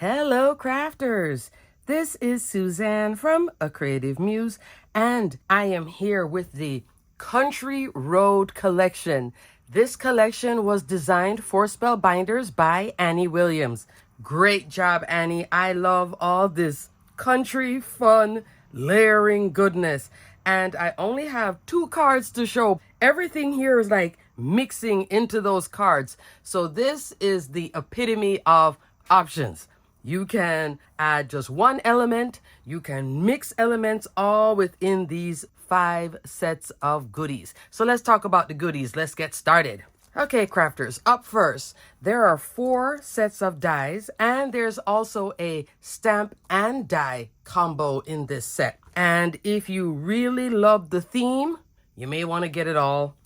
Hello, crafters. This is Suzanne from A Creative Muse, and I am here with the Country Road collection. This collection was designed for Spellbinders by Annie Williams. Great job, Annie. I love all this country fun layering goodness. And I only have 2 cards to show. Everything here is like mixing into those cards. So this is the epitome of options. You can add just one element. You can mix elements all within these 5 sets of goodies. So let's talk about the goodies. Let's get started. Okay, crafters, up first, there are 4 sets of dies, and there's also a stamp and die combo in this set. And if you really love the theme, you may want to get it all.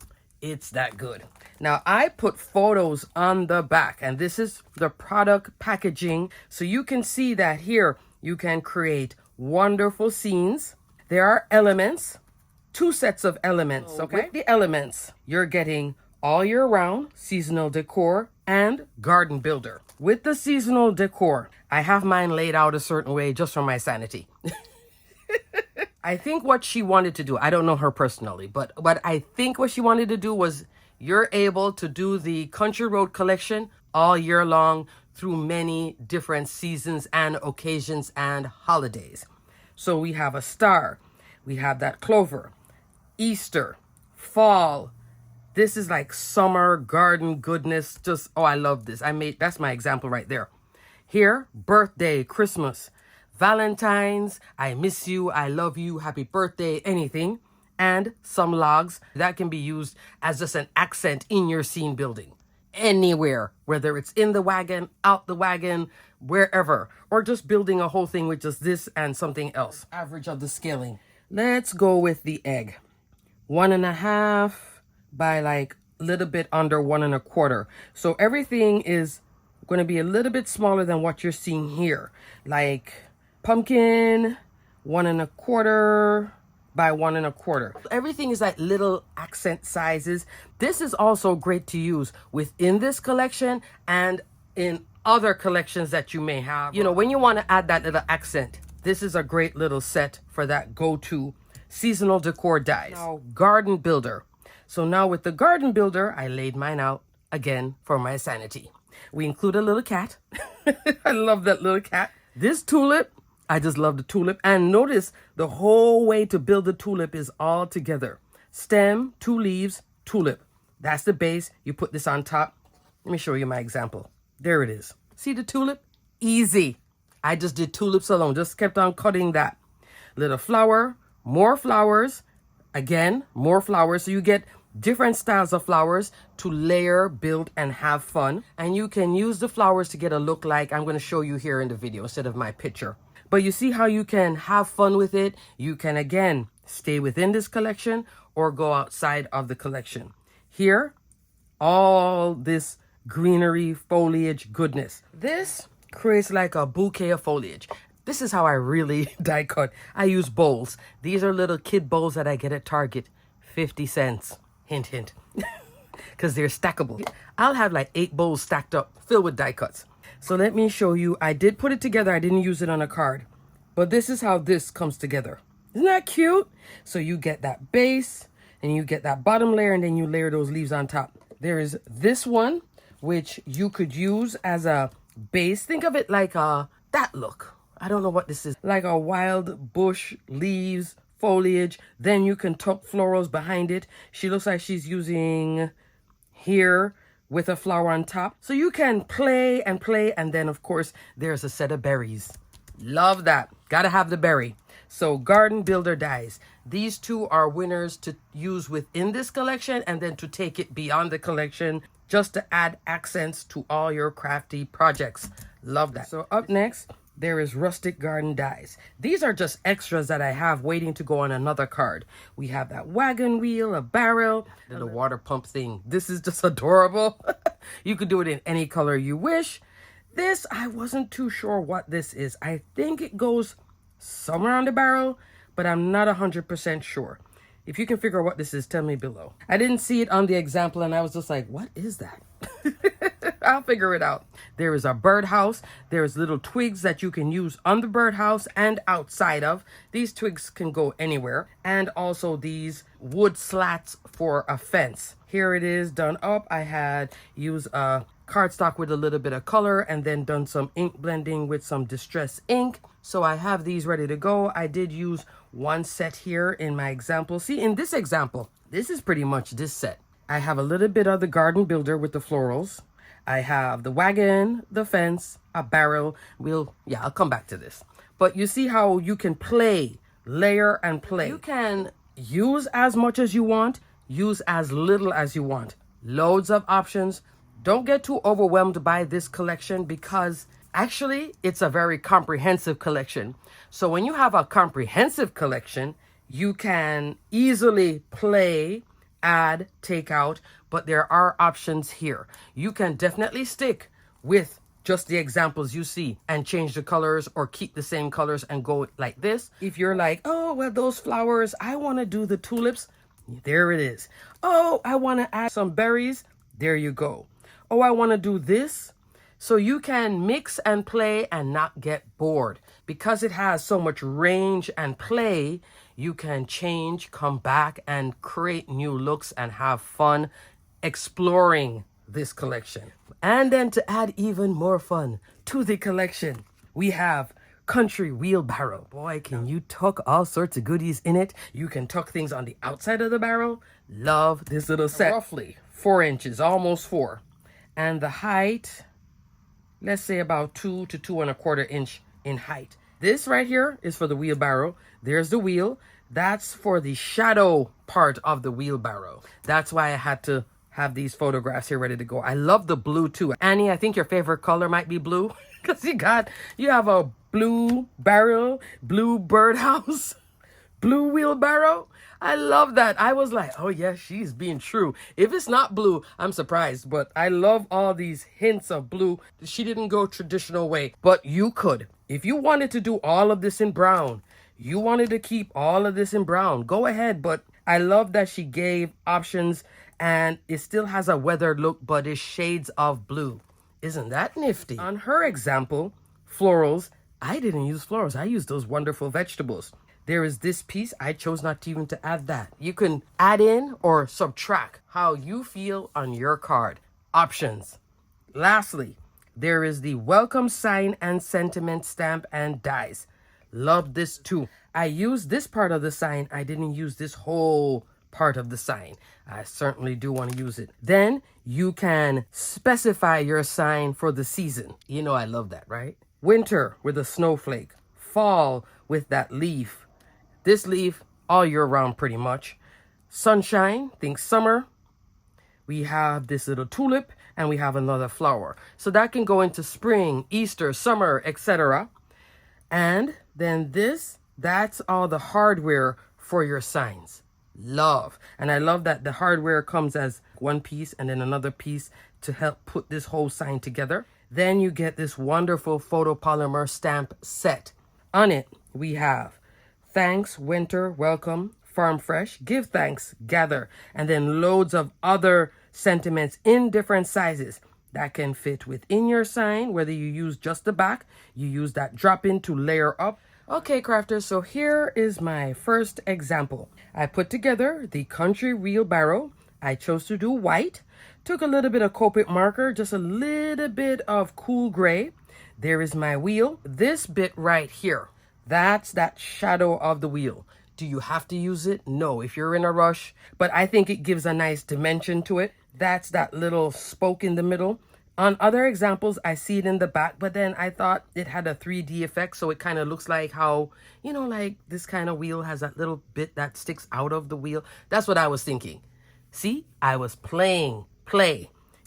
It's that good. Now, I put photos on the back, and this is the product packaging. So you can see that here you can create wonderful scenes. There are elements, 2 sets of elements. Okay, with the elements, you're getting all year round seasonal decor and garden builder. With the seasonal decor, I have mine laid out a certain way just for my sanity. I think what she wanted to do, I don't know her personally, but what I think what she wanted to do was you're able to do the Country Road collection all year long through many different seasons and occasions and holidays. So we have a star, we have that clover, Easter, fall. This is like summer garden goodness. Just, oh, I love this. That's my example right there. Here, birthday, Christmas, Valentine's, I miss you, I love you, happy birthday, anything. And some logs that can be used as just an accent in your scene building. Anywhere, whether it's in the wagon, out the wagon, wherever. Or just building a whole thing with just this and something else. Average of the scaling. Let's go with the egg. 1.5 by like a little bit under 1.25. So everything is going to be a little bit smaller than what you're seeing here. Like pumpkin, 1.25 by 1.25. Everything is like little accent sizes. This is also great to use within this collection and in other collections that you may have. You know, when you want to add that little accent, this is a great little set for that go-to seasonal decor dies. Now, garden builder. So now with the garden builder, I laid mine out again for my sanity. We include a little cat. I love that little cat. This tulip, I just love the tulip. And notice the whole way to build the tulip is all together. Stem, 2 leaves, tulip. That's the base. You put this on top. Let me show you my example. There it is. See the tulip? Easy. I just did tulips alone. Just kept on cutting that. Little flower, more flowers. Again, more flowers. So you get different styles of flowers to layer, build, and have fun. And you can use the flowers to get a look like I'm going to show you here in the video instead of my picture. But you see how you can have fun with it. You can, again, stay within this collection or go outside of the collection. Here, all this greenery, foliage goodness. This creates like a bouquet of foliage. This is how I really die cut. I use bowls. These are little kid bowls that I get at Target. 50 cents. Hint, hint. Because they're stackable. I'll have like 8 bowls stacked up, filled with die cuts. So let me show you. I did put it together. I didn't use it on a card. But this is how this comes together. Isn't that cute? So you get that base, and you get that bottom layer, and then you layer those leaves on top. There is this one, which you could use as a base. Think of it like that look. I don't know what this is. Like a wild bush, leaves, foliage. Then you can tuck florals behind it. She looks like she's using here with a flower on top. So you can play and play. And then, of course, there's a set of berries. Love that. Gotta have the berry. So garden builder dies. These 2 are winners to use within this collection and then to take it beyond the collection just to add accents to all your crafty projects. Love that. So up next, there is rustic garden dies. These are just extras that I have waiting to go on another card. We have that wagon wheel, a barrel, and a water pump thing. This is just adorable. You could do it in any color you wish. This, I wasn't too sure what this is. I think it goes somewhere on the barrel, but I'm not 100% sure. If you can figure out what this is, tell me below. I didn't see it on the example, and I was just like, what is that? I'll figure it out. There is a birdhouse. There's little twigs that you can use on the birdhouse and outside of. These twigs can go anywhere. And also these wood slats for a fence. Here it is done up. I had used a cardstock with a little bit of color and then done some ink blending with some distress ink. So I have these ready to go. I did use one set here in my example. See, in this example, this is pretty much this set. I have a little bit of the garden builder with the florals. I have the wagon, the fence, a barrel. I'll come back to this. But you see how you can play, layer and play. You can use as much as you want, use as little as you want. Loads of options. Don't get too overwhelmed by this collection because actually it's a very comprehensive collection. So when you have a comprehensive collection, you can easily play, add, take out, but there are options here. You can definitely stick with just the examples you see and change the colors or keep the same colors and go like this. If you're like, oh, well, those flowers, I want to do the tulips. There it is. Oh, I want to add some berries. There you go. Oh, I want to do this. So you can mix and play and not get bored. Because it has so much range and play, you can change, come back, and create new looks and have fun exploring this collection. And then to add even more fun to the collection, we have Country Wheelbarrow. Boy, can you tuck all sorts of goodies in it. You can tuck things on the outside of the barrel. Love this little set. Roughly 4 inches, almost 4. And the height, let's say about 2 to 2¼ inch in height. This right here is for the wheelbarrow. There's the wheel. That's for the shadow part of the wheelbarrow. That's why I had to have these photographs here ready to go. I love the blue too. Annie, I think your favorite color might be blue because you have a blue barrel, blue birdhouse, blue wheelbarrow. I love that. I was like, oh yeah, she's being true. If it's not blue, I'm surprised, but I love all these hints of blue. She didn't go traditional way, but you could. If you wanted to do all of this in brown, you wanted to keep all of this in brown, go ahead. But I love that she gave options and it still has a weathered look, but it's shades of blue. Isn't that nifty? On her example, florals, I didn't use florals. I used those wonderful vegetables. There is this piece. I chose not to even to add that. You can add in or subtract how you feel on your card. Options. Lastly, there is the welcome sign and sentiment stamp and dies. Love this too. I used this part of the sign. I didn't use this whole part of the sign. I certainly do want to use it. Then you can specify your sign for the season. You know I love that, right? Winter with a snowflake. Fall with that leaf. This leaf all year round pretty much. Sunshine, think summer. We have this little tulip and we have another flower. So that can go into spring, Easter, summer, etc. And then that's all the hardware for your signs. Love. And I love that the hardware comes as one piece and then another piece to help put this whole sign together. Then you get this wonderful photopolymer stamp set. On it, we have thanks, winter, welcome, farm fresh, give thanks, gather, and then loads of other sentiments in different sizes that can fit within your sign, whether you use just the back, you use that drop in to layer up. Okay, crafters, so here is my first example. I put together the Country Wheelbarrow. I chose to do white, took a little bit of Copic marker, just a little bit of cool gray. There is my wheel. This bit right here, that's that shadow of the wheel. Do you have to use it? No, if you're in a rush, but I think it gives a nice dimension to it. That's that little spoke in the middle. On other examples, I see it in the back, but then I thought it had a 3D effect, so it kind of looks like how, like this kind of wheel has that little bit that sticks out of the wheel. That's what I was thinking. See, I was playing.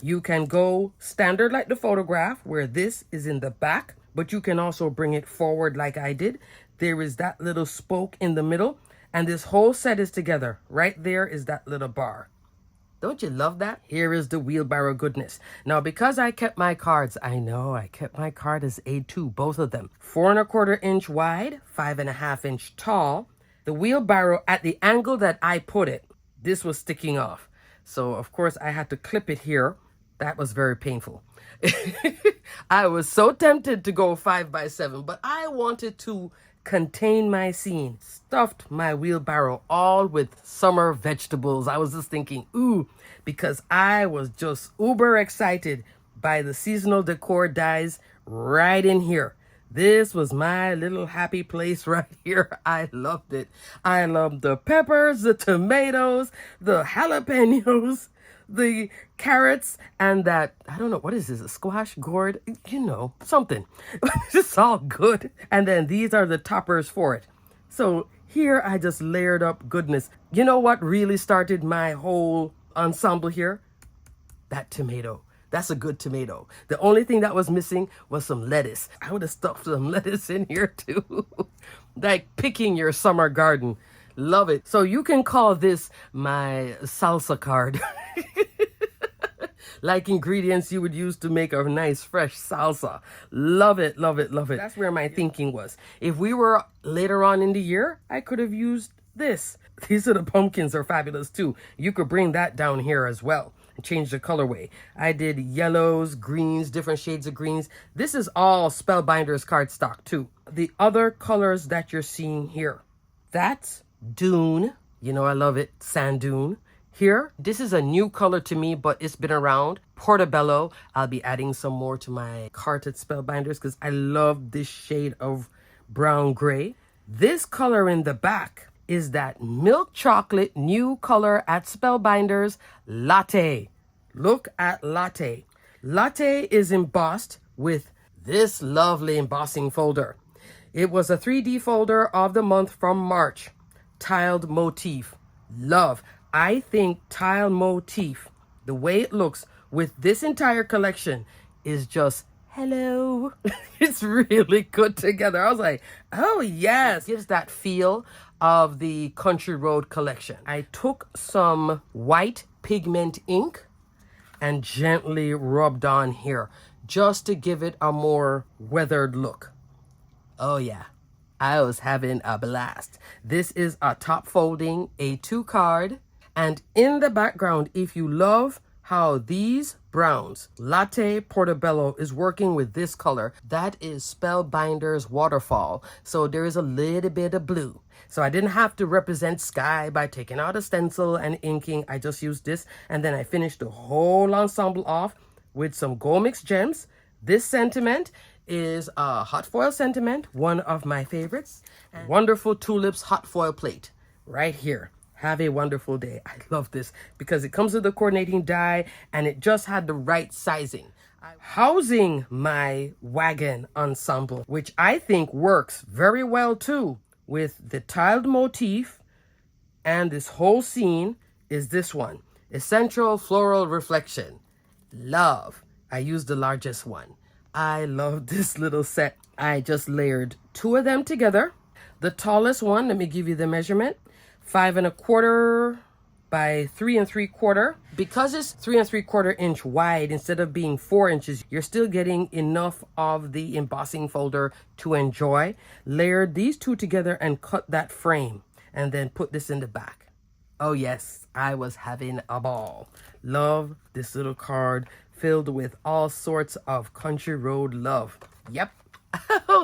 You can go standard like the photograph, where this is in the back, but you can also bring it forward like I did. There is that little spoke in the middle, and this whole set is together. Right there is that little bar. Don't you love that? Here is the wheelbarrow goodness. Now, because I kept my cards, I know I kept my card as A2, both of them. 4¼ inch wide, 5½ inch tall. The wheelbarrow at the angle that I put it, this was sticking off. So, of course, I had to clip it here. That was very painful. I was so tempted to go 5x7, but I wanted to contain my scene. Stuffed my wheelbarrow all with summer vegetables. I was just thinking, ooh, because I was just uber excited by the seasonal decor dies right in here. This was my little happy place right here. I loved it. I loved the peppers, the tomatoes, the jalapenos, the carrots, and that, I don't know, what is this, a squash gourd? You know, something. It's all good. And then these are the toppers for it. So here I just layered up goodness. You know what really started my whole ensemble here? That tomato. That's a good tomato. The only thing that was missing was some lettuce. I would have stuffed some lettuce in here too. Like picking your summer garden. Love it. So you can call this my salsa card. Like ingredients you would use to make a nice fresh salsa. Love it, love it, love it. That's where my thinking was. If we were later on in the year, I could have used this. These are the pumpkins are fabulous too. You could bring that down here as well and change the colorway. I did yellows, greens, different shades of greens. This is all Spellbinders cardstock too. The other colors that you're seeing here, that's Dune. You know I love it, sand dune. Here, this is a new color to me, but it's been around. Portobello. I'll be adding some more to my cart at Spellbinders because I love this shade of brown gray. This color in the back is that milk chocolate new color at Spellbinders, Latte. Look at Latte. Latte is embossed with this lovely embossing folder. It was a 3D folder of the month from March. Tiled motif. Love. I think tile motif, the way it looks with this entire collection is just, hello. It's really good together. I was like, oh yes. It gives that feel of the Country Road collection. I took some white pigment ink and gently rubbed on here just to give it a more weathered look. Oh yeah. I was having a blast. This is a top folding A2 card. And in the background, if you love how these browns, Latte Portobello is working with this color, that is Spellbinders Waterfall. So there is a little bit of blue. So I didn't have to represent sky by taking out a stencil and inking. I just used this. And then I finished the whole ensemble off with some Gold Mix Gems. This sentiment is a hot foil sentiment, one of my favorites. And wonderful tulips hot foil plate right here. Have a wonderful day. I love this because it comes with the coordinating die and it just had the right sizing. Housing my wagon ensemble, which I think works very well too with the tiled motif and this whole scene, is this one. Essential Floral Reflection. Love. I used the largest one. I love this little set. I just layered 2 of them together. The tallest one, let me give you the measurement. 5 1/4 by 3 3/4. Because it's 3 3/4 inch wide instead of being 4 inches, you're still getting enough of the embossing folder to enjoy. Layered these 2 together and cut that frame and then put this in the back. Oh yes, I was having a ball. Love this little card filled with all sorts of Country Road love. Yep.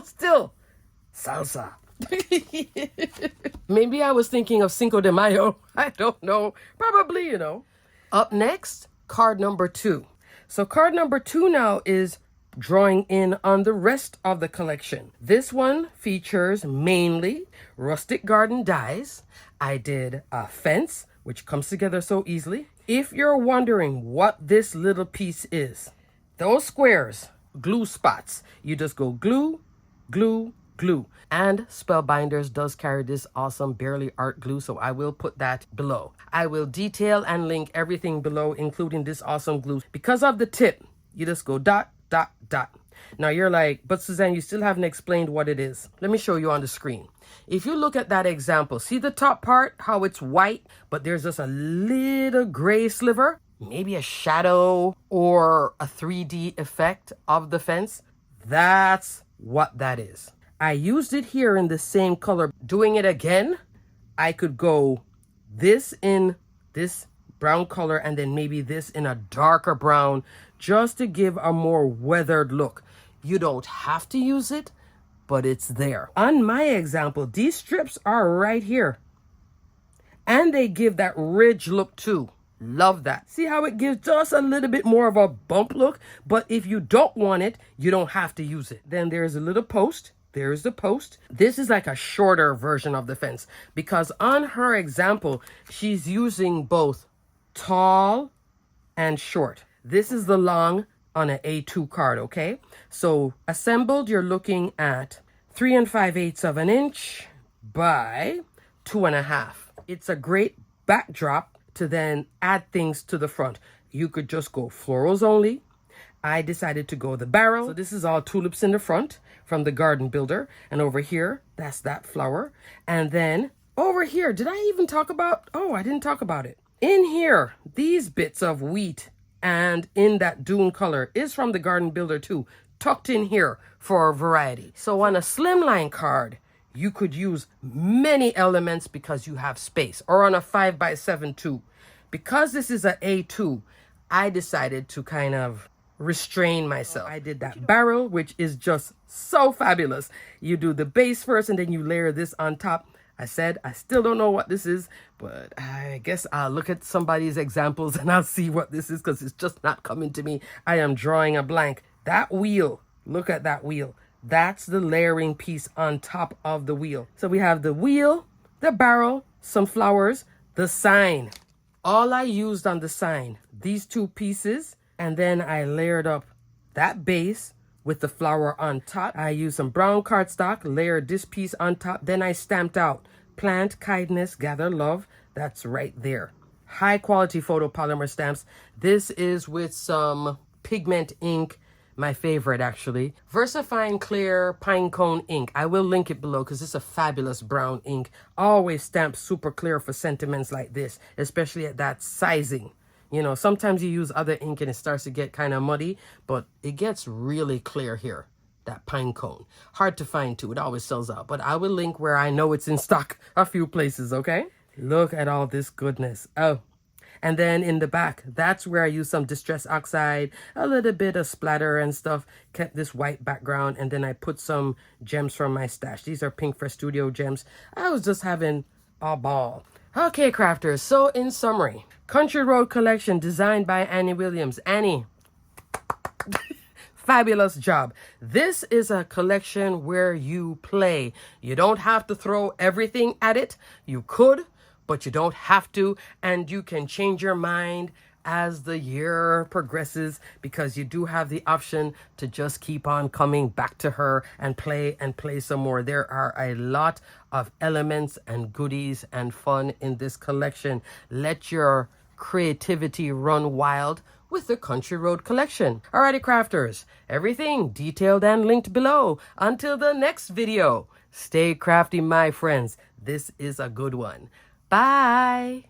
Still salsa. Maybe I was thinking of Cinco de Mayo. I don't know. Probably, you know. Up next, card number 2. So card number 2 now is drawing in on the rest of the collection. This one features mainly rustic garden dies. I did a fence, which comes together so easily. If you're wondering what this little piece is, those squares, glue spots, you just go glue, glue, glue. And Spellbinders does carry this awesome Barely Art glue, so I will put that below. I will detail and link everything below, including this awesome glue. Because of the tip, you just go dot, dot, dot. Now you're like, but Suzanne, you still haven't explained what it is. Let me show you on the screen. If you look at that example, see the top part, how it's white, but there's just a little gray sliver, maybe a shadow or a 3D effect of the fence. That's what that is. I used it here in the same color. Doing it again, I could go this in this brown color, and then maybe this in a darker brown, just to give a more weathered look. You don't have to use it, but it's there. On my example, these strips are right here, and they give that ridge look too. Love that. See how it gives just a little bit more of a bump look, but if you don't want it, you don't have to use it. Then there's a little post. There's the post. This is like a shorter version of the fence, because on her example, she's using both tall and short. This is the long on an A2 card, okay? So assembled, you're looking at 3 5/8 of an inch by 2.5. It's a great backdrop to then add things to the front. You could just go florals only. I decided to go the barrel. So this is all tulips in the front from the Garden Builder. And over here, that's that flower. And then over here, did I even talk about? Oh, I didn't talk about it. In here, these bits of wheat and in that Dune color is from the Garden Builder too, tucked in here for variety. So on a slimline card, you could use many elements because you have space, or on a 5x7 too. Because this is an A2, I decided to kind of restrain myself. I did that barrel, which is just so fabulous. You do the base first and then you layer this on top. I said I still don't know what this is, but I guess I'll look at somebody's examples and I'll see what this is, because it's just not coming to me. I am drawing a blank. That wheel, look at that wheel. That's the layering piece on top of the wheel. So we have the wheel, the barrel, some flowers, the sign. All I used on the sign, these two pieces, and then I layered up that base with the flower on top. I used some brown cardstock, layered this piece on top. Then I stamped out plant kindness, gather love. That's right there. High quality photopolymer stamps. This is with some pigment ink, my favorite actually. VersaFine Clear Pinecone ink. I will link it below because it's a fabulous brown ink. Always stamped super clear for sentiments like this, especially at that sizing. You know, sometimes you use other ink and it starts to get kind of muddy, but it gets really clear here, that Pinecone. Hard to find too, it always sells out, but I will link where I know it's in stock a few places, okay? Look at all this goodness. Oh, and then in the back, that's where I use some Distress Oxide, a little bit of splatter and stuff, kept this white background, and then I put some gems from my stash. These are Pink Fresh Studio gems. I was just having a ball. Okay, crafters, so in summary, Country Road Collection designed by Annie Williams. Annie, fabulous job. This is a collection where you play. You don't have to throw everything at it. You could, but you don't have to, and you can change your mind as the year progresses, because you do have the option to just keep on coming back to her and play some more. There are a lot of elements and goodies and fun in this collection. Let your creativity run wild with the Country Road Collection. Alrighty, crafters, everything detailed and linked below. Until the next video, stay crafty, my friends. This is a good one. Bye.